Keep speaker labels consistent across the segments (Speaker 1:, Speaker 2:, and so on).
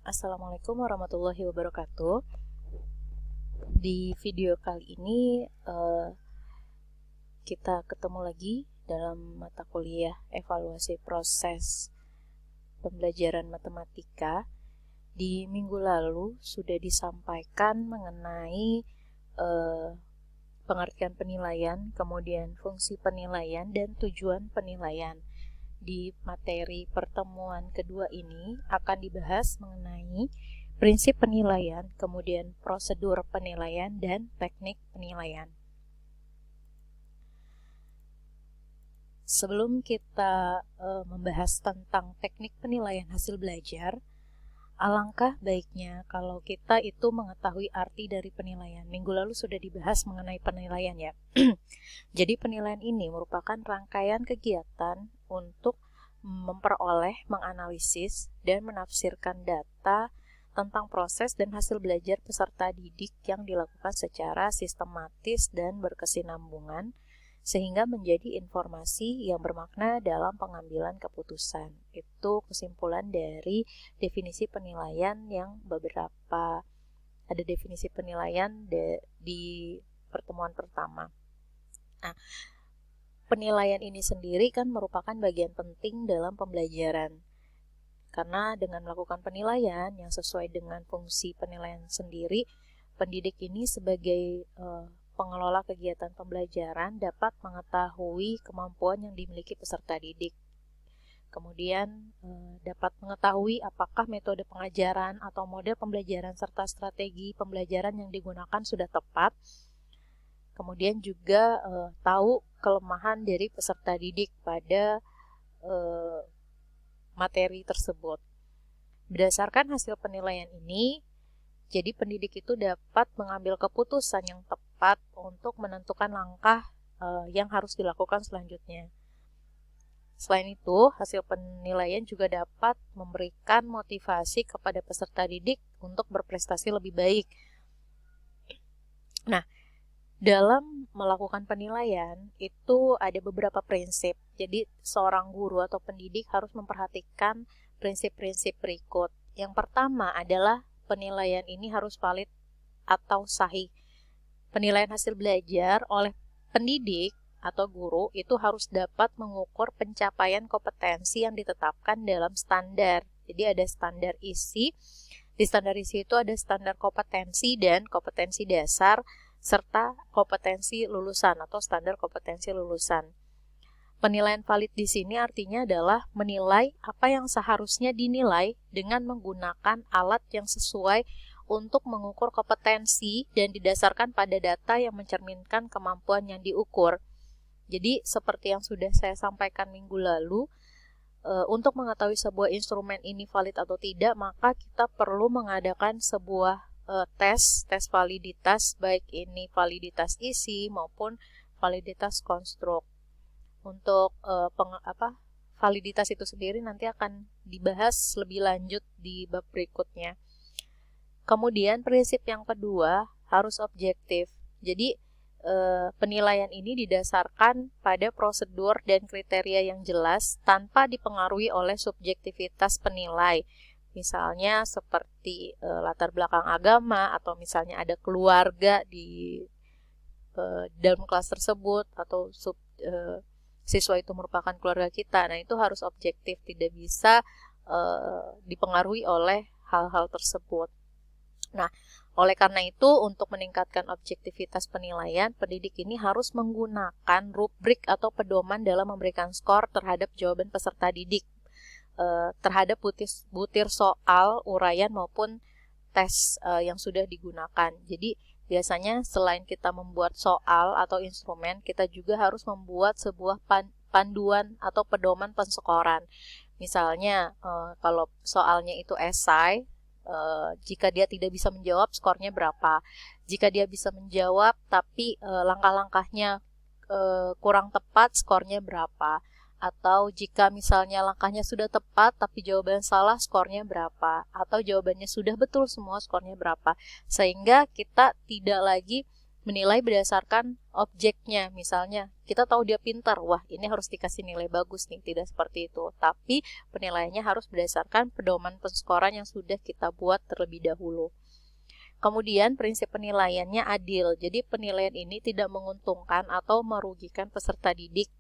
Speaker 1: Assalamualaikum warahmatullahi wabarakatuh. Di video kali ini kita ketemu lagi dalam mata kuliah evaluasi proses pembelajaran matematika. Di minggu lalu sudah disampaikan mengenai pengertian penilaian, kemudian fungsi penilaian dan tujuan penilaian. Di materi pertemuan kedua ini akan dibahas mengenai prinsip penilaian, kemudian prosedur penilaian, dan teknik penilaian. Sebelum kita membahas tentang teknik penilaian hasil belajar, alangkah baiknya kalau kita itu mengetahui arti dari penilaian. Minggu lalu sudah dibahas mengenai penilaian ya. Jadi penilaian ini merupakan rangkaian kegiatan untuk memperoleh, menganalisis, dan menafsirkan data tentang proses dan hasil belajar peserta didik yang dilakukan secara sistematis dan berkesinambungan, sehingga menjadi informasi yang bermakna dalam pengambilan keputusan. Itu kesimpulan dari definisi penilaian yang ada definisi penilaian di pertemuan pertama. Nah, penilaian ini sendiri kan merupakan bagian penting dalam pembelajaran. Karena dengan melakukan penilaian yang sesuai dengan fungsi penilaian sendiri, pendidik ini sebagai pengelola kegiatan pembelajaran dapat mengetahui kemampuan yang dimiliki peserta didik. Kemudian dapat mengetahui apakah metode pengajaran atau model pembelajaran serta strategi pembelajaran yang digunakan sudah tepat. Kemudian juga tahu kelemahan dari peserta didik pada materi tersebut. Berdasarkan hasil penilaian ini, jadi pendidik itu dapat mengambil keputusan yang tepat untuk menentukan langkah yang harus dilakukan selanjutnya. Selain itu, hasil penilaian juga dapat memberikan motivasi kepada peserta didik untuk berprestasi lebih baik. Nah, dalam melakukan penilaian itu ada beberapa prinsip. Jadi seorang guru atau pendidik harus memperhatikan prinsip-prinsip berikut. Yang pertama adalah penilaian ini harus valid atau sahih. Penilaian hasil belajar oleh pendidik atau guru itu harus dapat mengukur pencapaian kompetensi yang ditetapkan dalam standar. Jadi ada standar isi. Di standar isi itu ada standar kompetensi dan kompetensi dasar serta kompetensi lulusan atau standar kompetensi lulusan. Penilaian valid di sini artinya adalah menilai apa yang seharusnya dinilai dengan menggunakan alat yang sesuai untuk mengukur kompetensi dan didasarkan pada data yang mencerminkan kemampuan yang diukur. Jadi seperti yang sudah saya sampaikan minggu lalu, untuk mengetahui sebuah instrumen ini valid atau tidak, maka kita perlu mengadakan sebuah tes validitas, baik ini validitas isi maupun validitas konstruk. Untuk validitas itu sendiri nanti akan dibahas lebih lanjut di bab berikutnya. Kemudian prinsip yang kedua harus objektif. Jadi penilaian ini didasarkan pada prosedur dan kriteria yang jelas tanpa dipengaruhi oleh subjektivitas penilai. Misalnya seperti latar belakang agama atau misalnya ada keluarga di dalam kelas tersebut atau siswa itu merupakan keluarga kita. Nah, itu harus objektif, tidak bisa dipengaruhi oleh hal-hal tersebut. Nah, oleh karena itu untuk meningkatkan objektivitas penilaian, pendidik ini harus menggunakan rubrik atau pedoman dalam memberikan skor terhadap jawaban peserta didik, terhadap butir soal, uraian maupun tes yang sudah digunakan. Jadi biasanya selain kita membuat soal atau instrumen, kita juga harus membuat sebuah panduan atau pedoman penskoran. Misalnya kalau soalnya itu esai, jika dia tidak bisa menjawab, skornya berapa. Jika dia bisa menjawab tapi langkah-langkahnya kurang tepat, skornya berapa. Atau jika misalnya langkahnya sudah tepat tapi jawabannya salah, skornya berapa. Atau jawabannya sudah betul semua, skornya berapa. Sehingga kita tidak lagi menilai berdasarkan objeknya. Misalnya, kita tahu dia pintar, wah ini harus dikasih nilai bagus nih, tidak seperti itu. Tapi penilaiannya harus berdasarkan pedoman penskoran yang sudah kita buat terlebih dahulu. Kemudian prinsip penilaiannya adil. Jadi penilaian ini tidak menguntungkan atau merugikan peserta didik.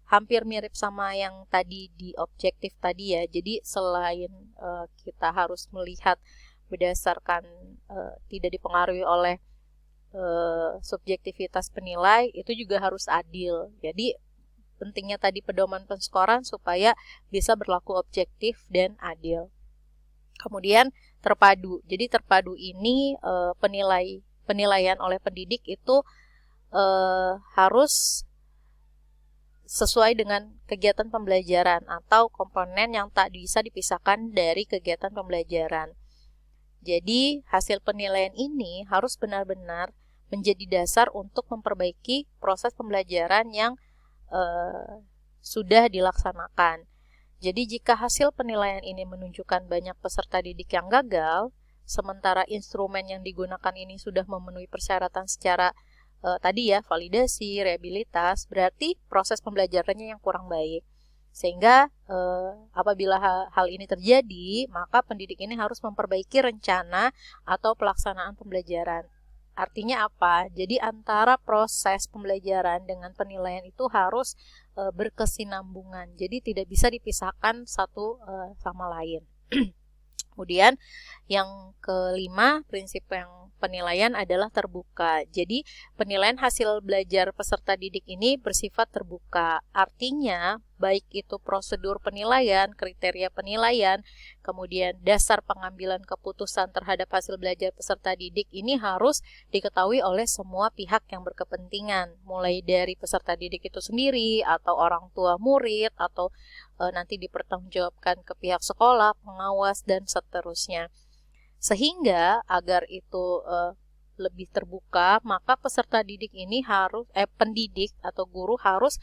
Speaker 1: Hampir mirip sama yang tadi di objektif tadi ya. Jadi selain kita harus melihat berdasarkan tidak dipengaruhi oleh subjektivitas penilai, itu juga harus adil. Jadi pentingnya tadi pedoman penskoran supaya bisa berlaku objektif dan adil. Kemudian terpadu. Jadi terpadu ini penilaian oleh pendidik itu harus sesuai dengan kegiatan pembelajaran atau komponen yang tak bisa dipisahkan dari kegiatan pembelajaran. Jadi hasil penilaian ini harus benar-benar menjadi dasar untuk memperbaiki proses pembelajaran yang sudah dilaksanakan. Jadi jika hasil penilaian ini menunjukkan banyak peserta didik yang gagal, sementara instrumen yang digunakan ini sudah memenuhi persyaratan secara tadi ya, validasi, rehabilitas, berarti proses pembelajarannya yang kurang baik. Sehingga apabila hal ini terjadi, maka pendidik ini harus memperbaiki rencana atau pelaksanaan pembelajaran. Artinya apa? Jadi antara proses pembelajaran dengan penilaian itu harus berkesinambungan. Jadi tidak bisa dipisahkan satu sama lain. Kemudian yang kelima, prinsip yang penilaian adalah terbuka. Jadi penilaian hasil belajar peserta didik ini bersifat terbuka. Artinya baik itu prosedur penilaian, kriteria penilaian, kemudian dasar pengambilan keputusan terhadap hasil belajar peserta didik ini harus diketahui oleh semua pihak yang berkepentingan. Mulai dari peserta didik itu sendiri, atau orang tua murid, atau nanti dipertanggungjawabkan ke pihak sekolah, pengawas, dan seterusnya. Sehingga agar itu lebih terbuka, maka peserta didik ini harus, pendidik atau guru harus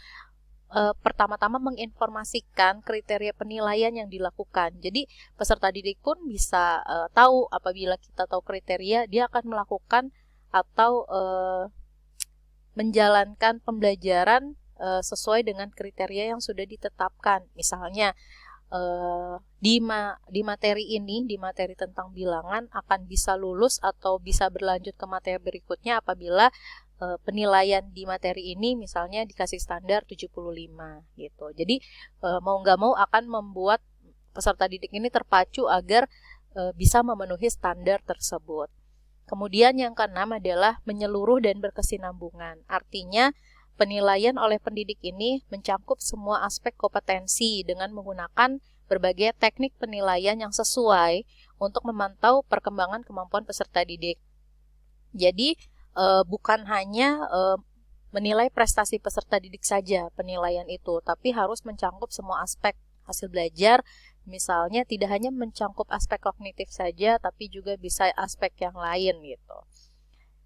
Speaker 1: pertama-tama menginformasikan kriteria penilaian yang dilakukan. Jadi peserta didik pun bisa tahu apabila kita tahu kriteria, dia akan melakukan atau menjalankan pembelajaran sesuai dengan kriteria yang sudah ditetapkan. Misalnya di materi ini, di materi tentang bilangan akan bisa lulus atau bisa berlanjut ke materi berikutnya apabila penilaian di materi ini misalnya dikasih standar 75 gitu. Jadi mau nggak mau akan membuat peserta didik ini terpacu agar bisa memenuhi standar tersebut. Kemudian yang keenam adalah menyeluruh dan berkesinambungan. Artinya penilaian oleh pendidik ini mencakup semua aspek kompetensi dengan menggunakan berbagai teknik penilaian yang sesuai untuk memantau perkembangan kemampuan peserta didik. Jadi bukan hanya menilai prestasi peserta didik saja penilaian itu, tapi harus mencakup semua aspek hasil belajar. Misalnya tidak hanya mencakup aspek kognitif saja, tapi juga bisa aspek yang lain gitu.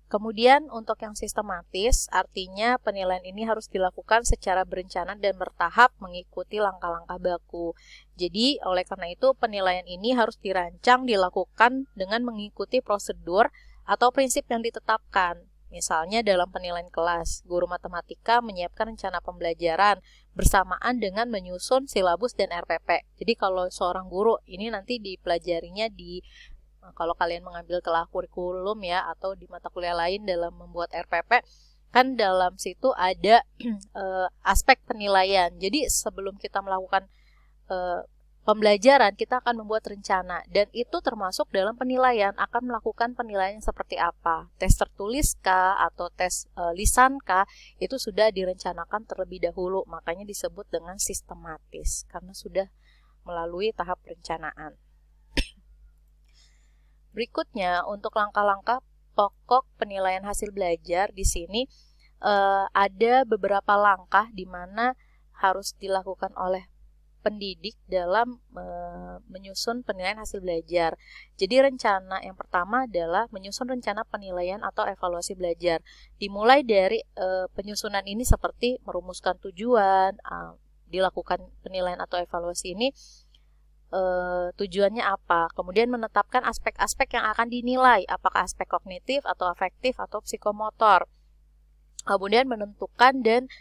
Speaker 1: Kemudian untuk yang sistematis, artinya penilaian ini harus dilakukan secara berencana dan bertahap mengikuti langkah-langkah baku. Jadi oleh karena itu penilaian ini harus dirancang, dilakukan dengan mengikuti prosedur atau prinsip yang ditetapkan. Misalnya dalam penilaian kelas, guru matematika menyiapkan rencana pembelajaran bersamaan dengan menyusun silabus dan RPP. Jadi kalau seorang guru ini nanti dipelajarinya kalau kalian mengambil telah kurikulum ya atau di mata kuliah lain dalam membuat RPP, kan dalam situ ada aspek penilaian. Jadi sebelum kita melakukan pembelajaran, kita akan membuat rencana dan itu termasuk dalam penilaian, akan melakukan penilaian seperti apa. Tes tertulis kah atau tes lisan kah, itu sudah direncanakan terlebih dahulu, makanya disebut dengan sistematis karena sudah melalui tahap perencanaan. Berikutnya, untuk langkah-langkah pokok penilaian hasil belajar di sini ada beberapa langkah di mana harus dilakukan oleh pendidik dalam menyusun penilaian hasil belajar. Jadi rencana yang pertama adalah menyusun rencana penilaian atau evaluasi belajar. Dimulai dari penyusunan ini seperti merumuskan tujuan, dilakukan penilaian atau evaluasi ini tujuannya apa, kemudian menetapkan aspek-aspek yang akan dinilai, apakah aspek kognitif atau afektif atau psikomotor, kemudian menentukan dan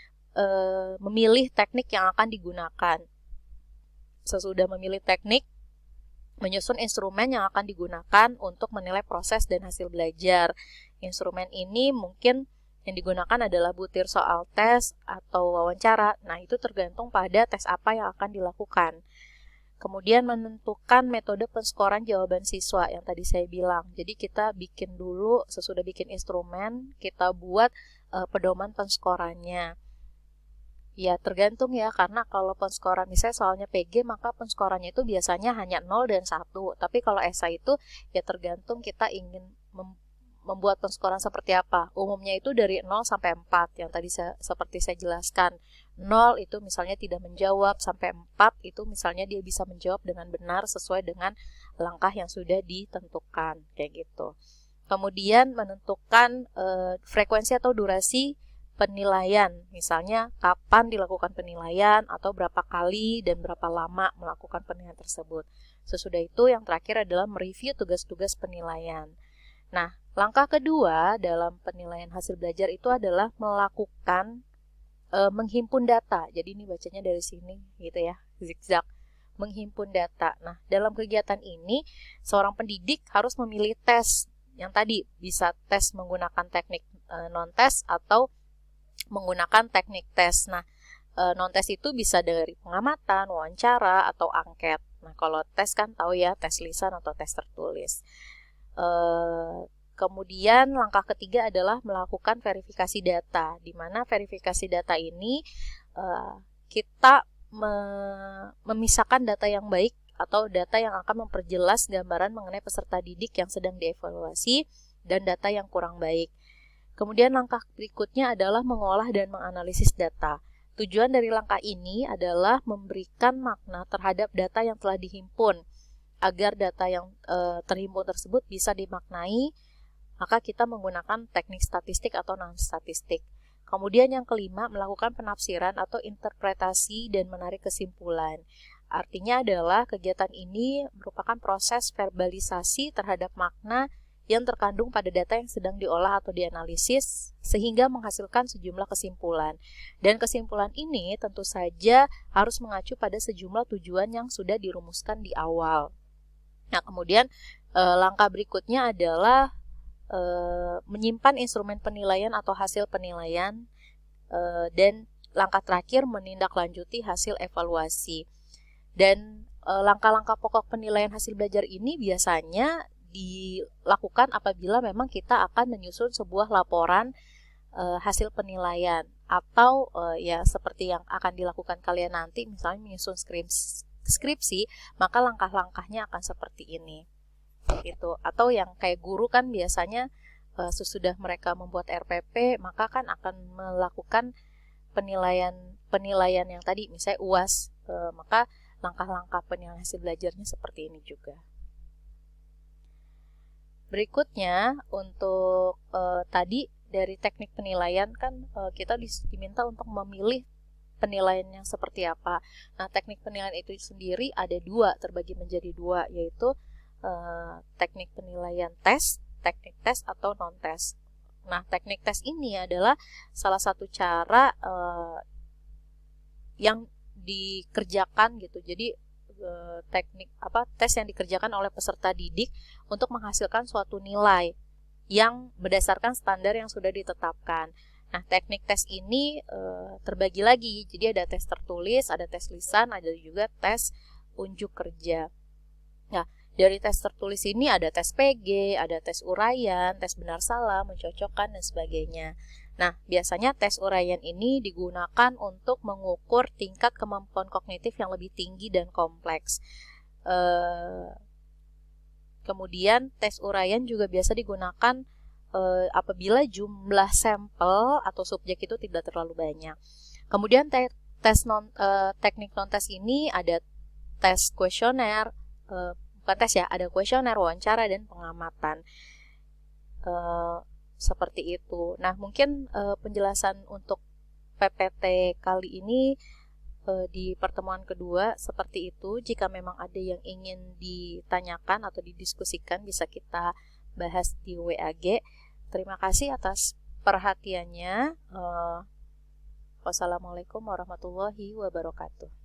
Speaker 1: memilih teknik yang akan digunakan. Sesudah memilih teknik, menyusun instrumen yang akan digunakan untuk menilai proses dan hasil belajar. Instrumen ini mungkin yang digunakan adalah butir soal tes atau wawancara. Nah, itu tergantung pada tes apa yang akan dilakukan. Kemudian menentukan metode penskoran jawaban siswa yang tadi saya bilang. Jadi kita bikin dulu, sesudah bikin instrumen, kita buat pedoman penskorannya. Ya tergantung ya, karena kalau penskoran misalnya soalnya PG, maka penskorannya itu biasanya hanya 0 dan 1. Tapi kalau esai itu ya tergantung kita ingin membuat penskoran seperti apa. Umumnya itu dari 0 sampai 4 yang tadi seperti saya jelaskan. 0 itu misalnya tidak menjawab, sampai 4 itu misalnya dia bisa menjawab dengan benar sesuai dengan langkah yang sudah ditentukan, kayak gitu. Kemudian menentukan frekuensi atau durasi penilaian, misalnya kapan dilakukan penilaian atau berapa kali dan berapa lama melakukan penilaian tersebut. Sesudah itu yang terakhir adalah mereview tugas-tugas penilaian. Nah, langkah kedua dalam penilaian hasil belajar itu adalah melakukan menghimpun data. Jadi ini bacanya dari sini gitu ya, zigzag. Menghimpun data. Nah, dalam kegiatan ini seorang pendidik harus memilih tes yang tadi, bisa tes menggunakan teknik non-tes atau menggunakan teknik tes. Nah, non-tes itu bisa dari pengamatan, wawancara, atau angket. Nah, kalau tes kan tahu ya, tes lisan atau tes tertulis. Kemudian langkah ketiga adalah melakukan verifikasi data, di mana verifikasi data ini kita memisahkan data yang baik atau data yang akan memperjelas gambaran mengenai peserta didik yang sedang dievaluasi dan data yang kurang baik. Kemudian langkah berikutnya adalah mengolah dan menganalisis data. Tujuan dari langkah ini adalah memberikan makna terhadap data yang telah dihimpun. Agar data yang terhimpun tersebut bisa dimaknai, maka kita menggunakan teknik statistik atau non-statistik. Kemudian yang kelima, melakukan penafsiran atau interpretasi dan menarik kesimpulan. Artinya adalah kegiatan ini merupakan proses verbalisasi terhadap makna yang terkandung pada data yang sedang diolah atau dianalisis sehingga menghasilkan sejumlah kesimpulan. Dan kesimpulan ini tentu saja harus mengacu pada sejumlah tujuan yang sudah dirumuskan di awal. Nah, kemudian langkah berikutnya adalah menyimpan instrumen penilaian atau hasil penilaian dan langkah terakhir menindaklanjuti hasil evaluasi. Dan langkah-langkah pokok penilaian hasil belajar ini biasanya dilakukan apabila memang kita akan menyusun sebuah laporan hasil penilaian atau ya seperti yang akan dilakukan kalian nanti, misalnya menyusun skripsi, maka langkah-langkahnya akan seperti ini gitu. Atau yang kayak guru kan biasanya sesudah mereka membuat RPP, maka kan akan melakukan penilaian yang tadi, misalnya UAS, maka langkah-langkah penilaian hasil belajarnya seperti ini juga. Berikutnya untuk tadi dari teknik penilaian kan kita diminta untuk memilih penilaian yang seperti apa. Nah, teknik penilaian itu sendiri ada dua, terbagi menjadi dua, yaitu teknik penilaian tes, teknik tes atau non-tes. Nah, teknik tes ini adalah salah satu cara yang dikerjakan gitu. Jadi teknik tes yang dikerjakan oleh peserta didik untuk menghasilkan suatu nilai yang berdasarkan standar yang sudah ditetapkan. Nah, teknik tes ini terbagi lagi. Jadi ada tes tertulis, ada tes lisan, ada juga tes unjuk kerja. Nah, dari tes tertulis ini ada tes PG, ada tes uraian, tes benar salah, mencocokkan, dan sebagainya. Nah, biasanya tes uraian ini digunakan untuk mengukur tingkat kemampuan kognitif yang lebih tinggi dan kompleks. Kemudian tes uraian juga biasa digunakan apabila jumlah sampel atau subjek itu tidak terlalu banyak. Kemudian teknik non-tes ini ada tes kuesioner, bukan tes ya, ada kuesioner, wawancara, dan pengamatan. Seperti itu. Nah, mungkin penjelasan untuk PPT kali ini di pertemuan kedua seperti itu. Jika memang ada yang ingin ditanyakan atau didiskusikan, bisa kita bahas di WAG. Terima kasih atas perhatiannya. Wassalamualaikum warahmatullahi wabarakatuh.